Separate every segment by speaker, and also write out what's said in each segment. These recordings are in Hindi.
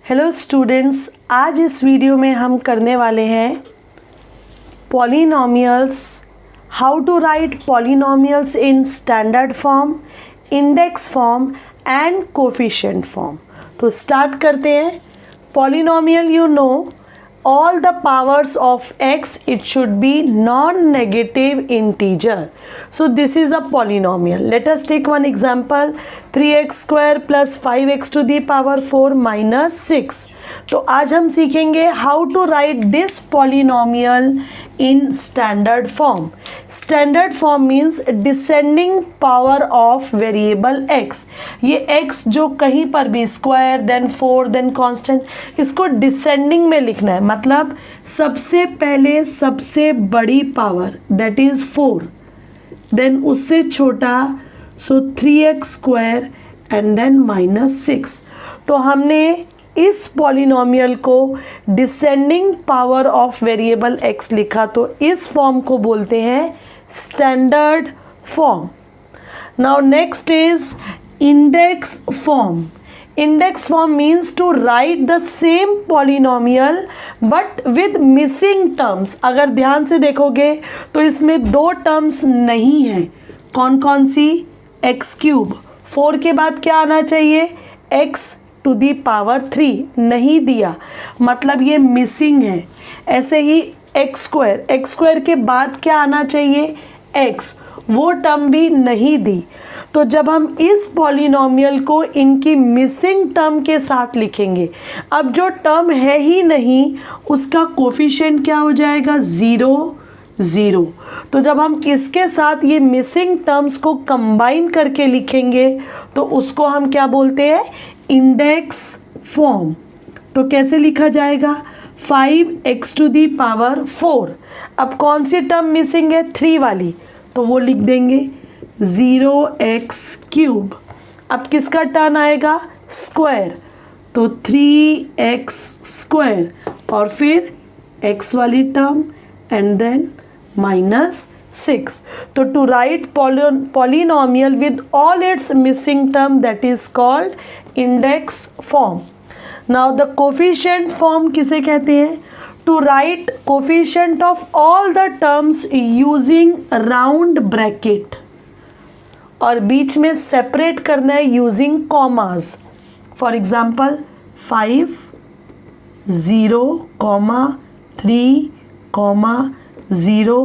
Speaker 1: हेलो स्टूडेंट्स, आज इस वीडियो में हम करने वाले हैं polynomials, how to write polynomials in standard form, index form and coefficient form. तो स्टार्ट करते हैं। Polynomial, you know, all the powers of x, it should be non-negative integer. So this is a polynomial. Let us take one example, 3x square plus 5x to the power 4 minus 6. तो आज हम सीखेंगे how to write this polynomial in standard form. Standard form means descending power of variable x. ये x जो कहीं पर भी square then 4 then constant, इसको descending में लिखना है, मतलब सबसे पहले सबसे बड़ी पावर that is 4, then उससे छोटा so 3x square and then minus 6. तो हमने इस पॉलिनोमियल को descending power of variable x लिखा, तो इस फॉर्म को बोलते हैं standard form. Now next is index form. Index form means to write the same polynomial but with missing terms. अगर ध्यान से देखोगे तो इसमें दो टर्म्स नहीं है। कौन कौन सी? एक्स क्यूब, 4 के बाद क्या आना चाहिए? एक्स टू दी पावर 3 नहीं दिया, मतलब ये मिसिंग है। ऐसे ही एक्स स्क्वायर के बाद क्या आना चाहिए? एक्स, वो टर्म भी नहीं दी। तो जब हम इस पॉलिनोमियल को इनकी मिसिंग टर्म के साथ लिखेंगे, अब जो टर्म है ही नहीं उसका कोफिशिएंट क्या हो जाएगा? 0 0। तो जब हम इसके साथ ये मिसिंग टर्म्स को कंबाइन करके लिखेंगे तो उसको हम क्या बोलते हैं? Index form. तो कैसे लिखा जाएगा? 5x to the power 4। अब कौन सी टर्म मिसिंग है? 3 वाली, तो वो लिख देंगे 0x क्यूब। अब किसका टर्न आएगा? स्क्वायर, तो 3x स्क्वायर और फिर x वाली टर्म एंड देन minus 6. तो to write polynomial with all its missing term, that is called index form. Now the coefficient form किसे कहते हैं? To write coefficient of all the terms using round bracket, और बीच में separate करना है using commas. For example 5 0 3 0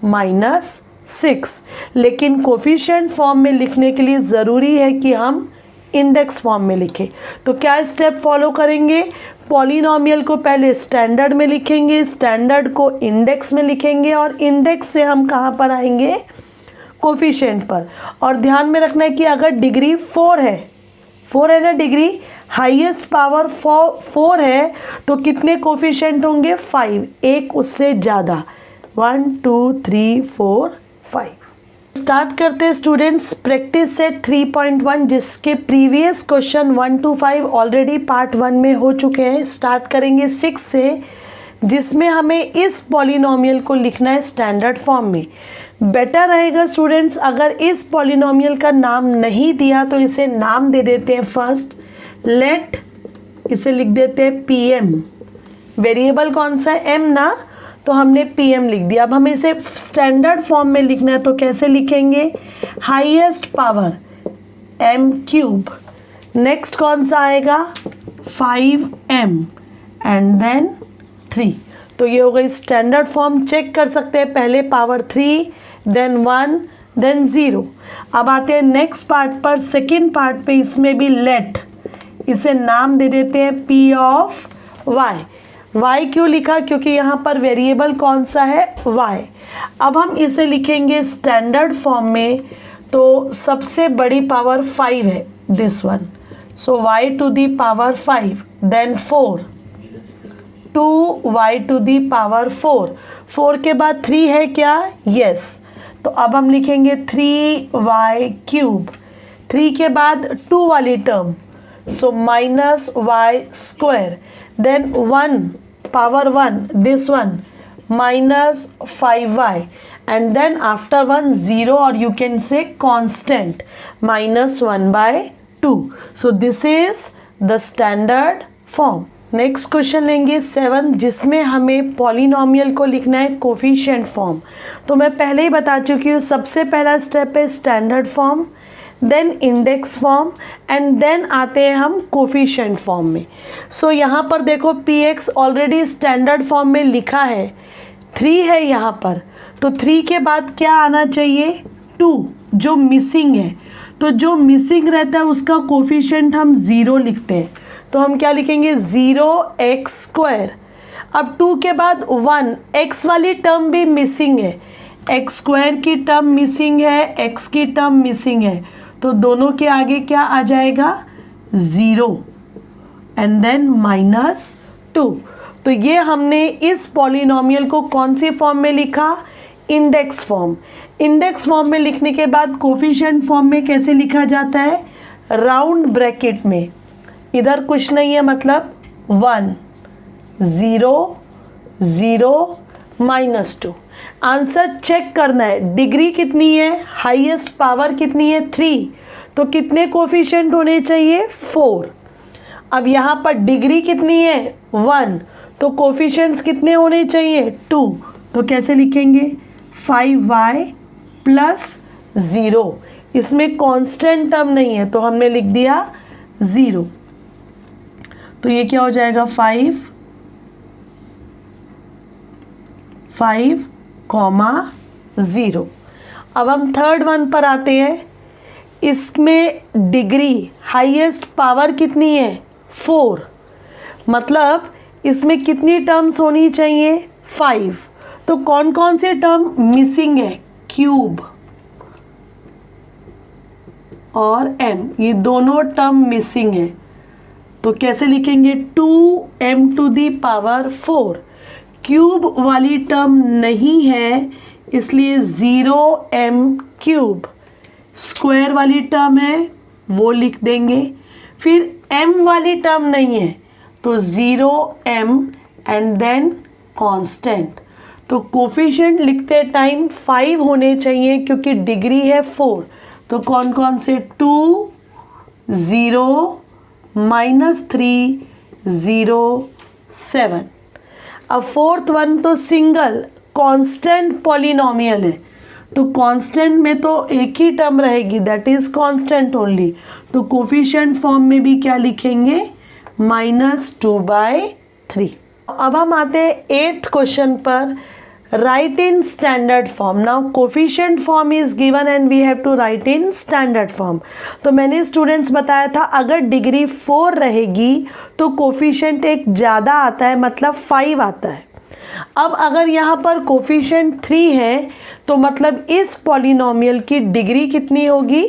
Speaker 1: minus 6। लेकिन कोफिशिएंट फॉर्म में लिखने के लिए ज़रूरी है कि हम इंडेक्स फॉर्म में लिखें। तो क्या स्टेप फॉलो करेंगे? पॉलिनोमियल को पहले स्टैंडर्ड में लिखेंगे, स्टैंडर्ड को इंडेक्स में लिखेंगे और इंडेक्स से हम कहाँ पर आएंगे? कोफिशिएंट पर। और ध्यान में रखना है कि अगर डिग्री 4 है ना, डिग्री हाईएस्ट पावर 4 है तो कितने कोफिशिएंट होंगे? 5, एक उससे ज़्यादा, 1 2 3 4 5। स्टार्ट करते हैं स्टूडेंट्स प्रैक्टिस सेट 3.1, जिसके previous question 1 to 5 already part 1 में हो चुके हैं। स्टार्ट करेंगे 6 से, जिसमें हमें इस पॉलिनोमियल को लिखना है स्टैंडर्ड फॉर्म में। बेटर रहेगा स्टूडेंट्स अगर इस पॉलिनोमियल का नाम नहीं दिया तो इसे नाम दे देते हैं फर्स्ट। लेट, इसे लिख देते हैं pm। वेरिएबल कौन सा है? m ना, तो हमने pm लिख दिया। अब हमें इसे स्टैंडर्ड फॉर्म में लिखना है, तो कैसे लिखेंगे? Highest power m cube, next कौन सा आएगा? 5m and then 3। तो ये हो गई स्टैंडर्ड फॉर्म। चेक कर सकते हैं, पहले पावर 3 देन 1 देन 0। अब आते हैं नेक्स्ट पार्ट पर, सेकेंड पार्ट पे। इसमें भी लेट, इसे नाम दे देते हैं p ऑफ y। y क्यों लिखा? क्योंकि यहाँ पर वेरिएबल कौन सा है? y। अब हम इसे लिखेंगे स्टैंडर्ड फॉर्म में, तो सबसे बड़ी पावर 5 है, this one, so y to the power 5 then 4 2y to the power 4 के बाद 3 है क्या? यस। तो अब हम लिखेंगे 3y क्यूब, 3 के बाद 2 वाली term, so minus y square, then 1 power 1, this one, minus 5y, and then after 1 0, or you can say constant, minus 1 by 2. So this is the standard form. Next question लेंगे 7, जिसमें हमें पॉलिनोमियल को लिखना है कोफिशिएंट फॉर्म। तो मैं पहले ही बता चुकी हूँ, सबसे पहला स्टेप है standard form, then index form and then आते हैं हम कोफिशिएंट फॉर्म में। सो यहाँ पर देखो px ऑलरेडी स्टैंडर्ड फॉर्म में लिखा है, 3 है यहाँ पर, तो 3 के बाद क्या आना चाहिए, 2 जो मिसिंग है। तो जो मिसिंग रहता है उसका कोफिशिएंट हम 0 लिखते हैं, तो हम क्या लिखेंगे 0x²। अब 2 के बाद 1, x वाली टर्म भी मिसिंग है, x² की टर्म मिसिंग है, x की टर्म मिसिंग है, तो दोनों के आगे क्या आ जाएगा 0 एंड देन -2। तो ये हमने इस पॉलिनोमियल को कौन सी फॉर्म में लिखा, इंडेक्स फॉर्म। इंडेक्स फॉर्म में लिखने के बाद कोफिशिएंट फॉर्म में कैसे लिखा जाता है, राउंड ब्रैकेट में, इधर कुछ नहीं है मतलब 1 0 0 -2। आंसर चेक करना है, डिग्री कितनी है, हाईएस्ट पावर कितनी है 3, तो कितने कोफिशिएंट होने चाहिए 4। अब यहाँ पर डिग्री कितनी है 1, तो कोफिशिएंट्स कितने होने चाहिए 2, तो कैसे लिखेंगे 5y + 0। इसमें कांस्टेंट टर्म नहीं है तो हमने लिख दिया 0, तो ये क्या हो जाएगा 5 0। अब हम थर्ड वन पर आते हैं, इसमें डिग्री हाईएस्ट पावर कितनी है 4, मतलब इसमें कितनी टर्म्स होनी चाहिए 5। तो कौन कौन से टर्म मिसिंग है, क्यूब और m, ये दोनों टर्म मिसिंग है, तो कैसे लिखेंगे 2m⁴। क्यूब वाली टर्म नहीं है इसलिए 0m³। स्क्वायर वाली टर्म है वो लिख देंगे, फिर m वाली टर्म नहीं है तो 0m एंड देन कांस्टेंट। तो कोफिशिएंट लिखते टाइम 5 होने चाहिए क्योंकि डिग्री है 4, तो कौन कौन से 2 0 -3 0 7। अब फोर्थ वन तो सिंगल कांस्टेंट पॉलिनोमियल है, तो कांस्टेंट में तो एक ही टर्म रहेगी, दैट इज कांस्टेंट ओनली, तो कोफिशिएंट फॉर्म में भी क्या लिखेंगे -2/3। अब हम आते हैं 8th क्वेश्चन पर, write in standard form. Now coefficient form is given and we have to write in standard form. तो मैंने स्टूडेंट्स बताया था अगर डिग्री 4 रहेगी तो कोफिशिएंट एक ज़्यादा आता है, मतलब 5 आता है। अब अगर यहाँ पर कोफिशिएंट 3 है तो मतलब इस पॉलिनोमियल की डिग्री कितनी होगी,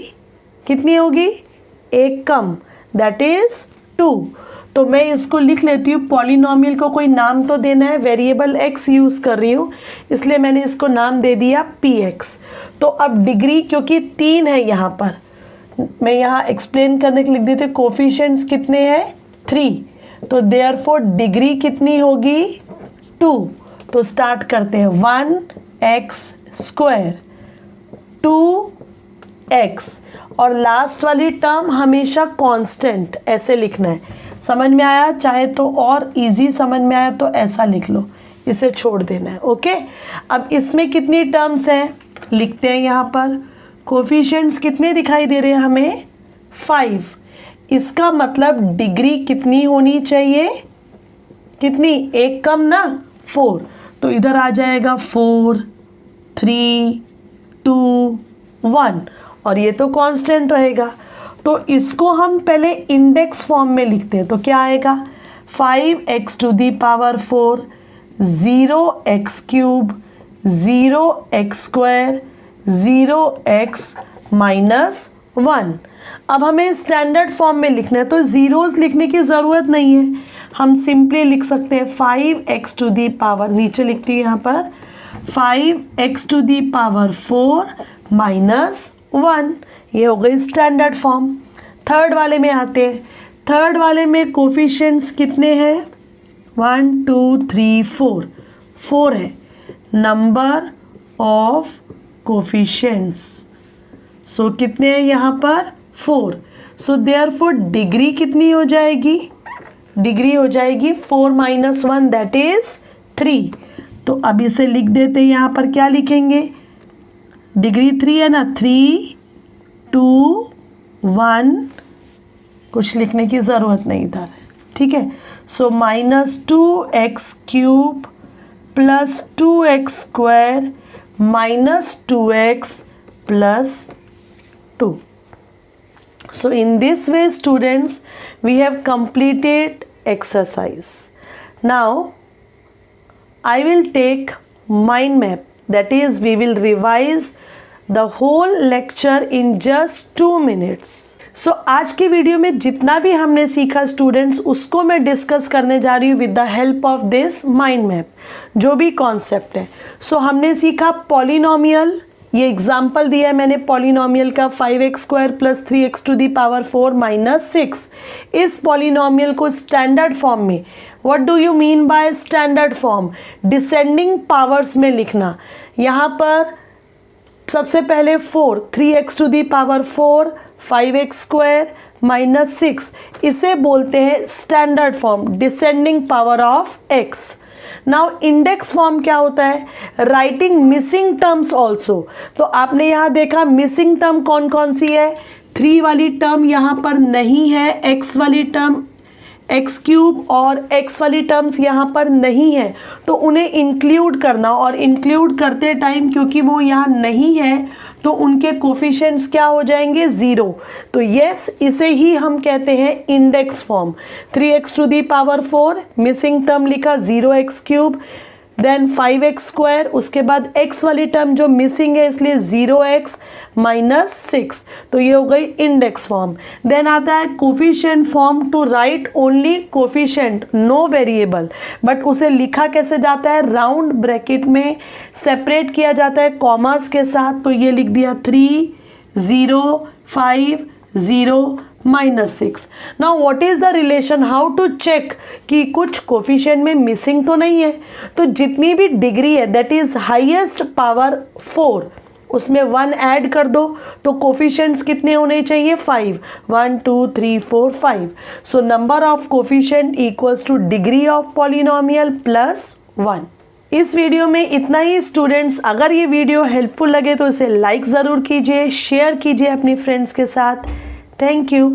Speaker 1: एक कम, दैट इज 2। तो मैं इसको लिख लेती हूँ, पॉलिनोमियल को कोई नाम तो देना है, वेरिएबल x यूज़ कर रही हूँ इसलिए मैंने इसको नाम दे दिया px। तो अब डिग्री क्योंकि 3 है यहाँ पर, मैं यहाँ एक्सप्लेन करने के लिख देती हूँ, कोफिशिएंट्स कितने हैं 3, तो देयरफॉर डिग्री कितनी होगी 2। तो स्टार्ट करते हैं, 1x² 2x और लास्ट वाली टर्म हमेशा कांस्टेंट, ऐसे लिखना है। समझ में आया, चाहे तो और इजी समझ में आया तो ऐसा लिख लो, इसे छोड़ देना है, ओके। अब इसमें कितनी टर्म्स हैं लिखते हैं, यहाँ पर कोफिशिएंट्स कितने दिखाई दे रहे हैं हमें 5। इसका मतलब डिग्री कितनी होनी चाहिए, कितनी, एक कम ना 4, तो इधर आ जाएगा 4 3 2 1 और ये तो कांस्टेंट रहेगा। तो इसको हम पहले इंडेक्स फॉर्म में लिखते हैं, तो क्या आएगा 5x⁴ 0x³ 0x² 0x -1। अब हमें स्टैंडर्ड फॉर्म में लिखना है तो ज़ीरोज़ लिखने की ज़रूरत नहीं है, हम सिंपली लिख सकते हैं 5x⁴, नीचे लिखती हूँ यहाँ पर 5x⁴ -1, ये हो गई स्टैंडर्ड फॉर्म। थर्ड वाले में आते हैं, थर्ड वाले में कोफिशिएंट्स कितने हैं 1 2 3 4, 4 है नंबर ऑफ कोफिशिएंट्स। सो कितने हैं यहाँ पर 4, सो देयरफॉर डिग्री कितनी हो जाएगी, डिग्री हो जाएगी 4 - 1 दैट इज 3। तो अब इसे लिख देते हैं, यहाँ पर क्या लिखेंगे, डिग्री 3 है ना, 3 2 1, कुछ लिखने की ज़रूरत नहीं इधर, ठीक है। सो -2x³ + 2x² -2x + 2. So in this way students we have completed exercise. Now I will take mind map, that is we will revise the whole lecture in just 2 minutes. So आज के वीडियो में जितना भी हमने सीखा स्टूडेंट्स उसको मैं डिस्कस करने जा रही हूँ with the help of this mind map, जो भी कॉन्सेप्ट है। सो हमने सीखा पॉलिनोमियल, ये एग्जाम्पल दिया है मैंने पॉलिनोमियल का 5x² + 3x⁴ - 6। इस पॉलिनोमियल को स्टैंडर्ड फॉर्म में, what do you mean by standard form, descending powers में लिखना। यहाँ पर सबसे पहले 4, 3x⁴ 5x² - 6, इसे बोलते हैं standard form, descending power of x। Now index form क्या होता है, राइटिंग मिसिंग टर्म्स ऑल्सो। तो आपने यहाँ देखा मिसिंग टर्म कौन कौन सी है, 3 वाली टर्म यहाँ पर नहीं है, x वाली टर्म x³ और x वाली टर्म्स यहाँ पर नहीं है, तो उन्हें इंक्लूड करना, और इंक्लूड करते टाइम क्योंकि वो यहाँ नहीं है तो उनके कोफिशिएंट्स क्या हो जाएंगे, 0। तो यस, इसे ही हम कहते हैं index form. 3x⁴ missing term लिखा 0x³, देन 5x², उसके बाद x वाली टर्म जो मिसिंग है इसलिए 0x - 6, तो ये हो गई इंडेक्स फॉर्म। देन आता है coefficient form, to write only coefficient, no variable, but उसे लिखा कैसे जाता है, राउंड ब्रैकेट में सेपरेट किया जाता है कॉमास के साथ। तो ये लिख दिया 3 0 5 0 -6। Now what is the relation, how to check कि कुछ कोफिशिएंट में मिसिंग तो नहीं है। तो जितनी भी डिग्री है दैट इज हाईएस्ट पावर 4, उसमें 1 ऐड कर दो, तो कोफिशिएंट्स कितने होने चाहिए, 5, 1 2 3 4 5। So number of coefficient equals two degree of polynomial + 1। इस वीडियो में इतना ही स्टूडेंट्स। अगर ये वीडियो हेल्पफुल लगे तो इसे लाइक ज़रूर कीजिए, शेयर कीजिए अपनी फ्रेंड्स के साथ। Thank you.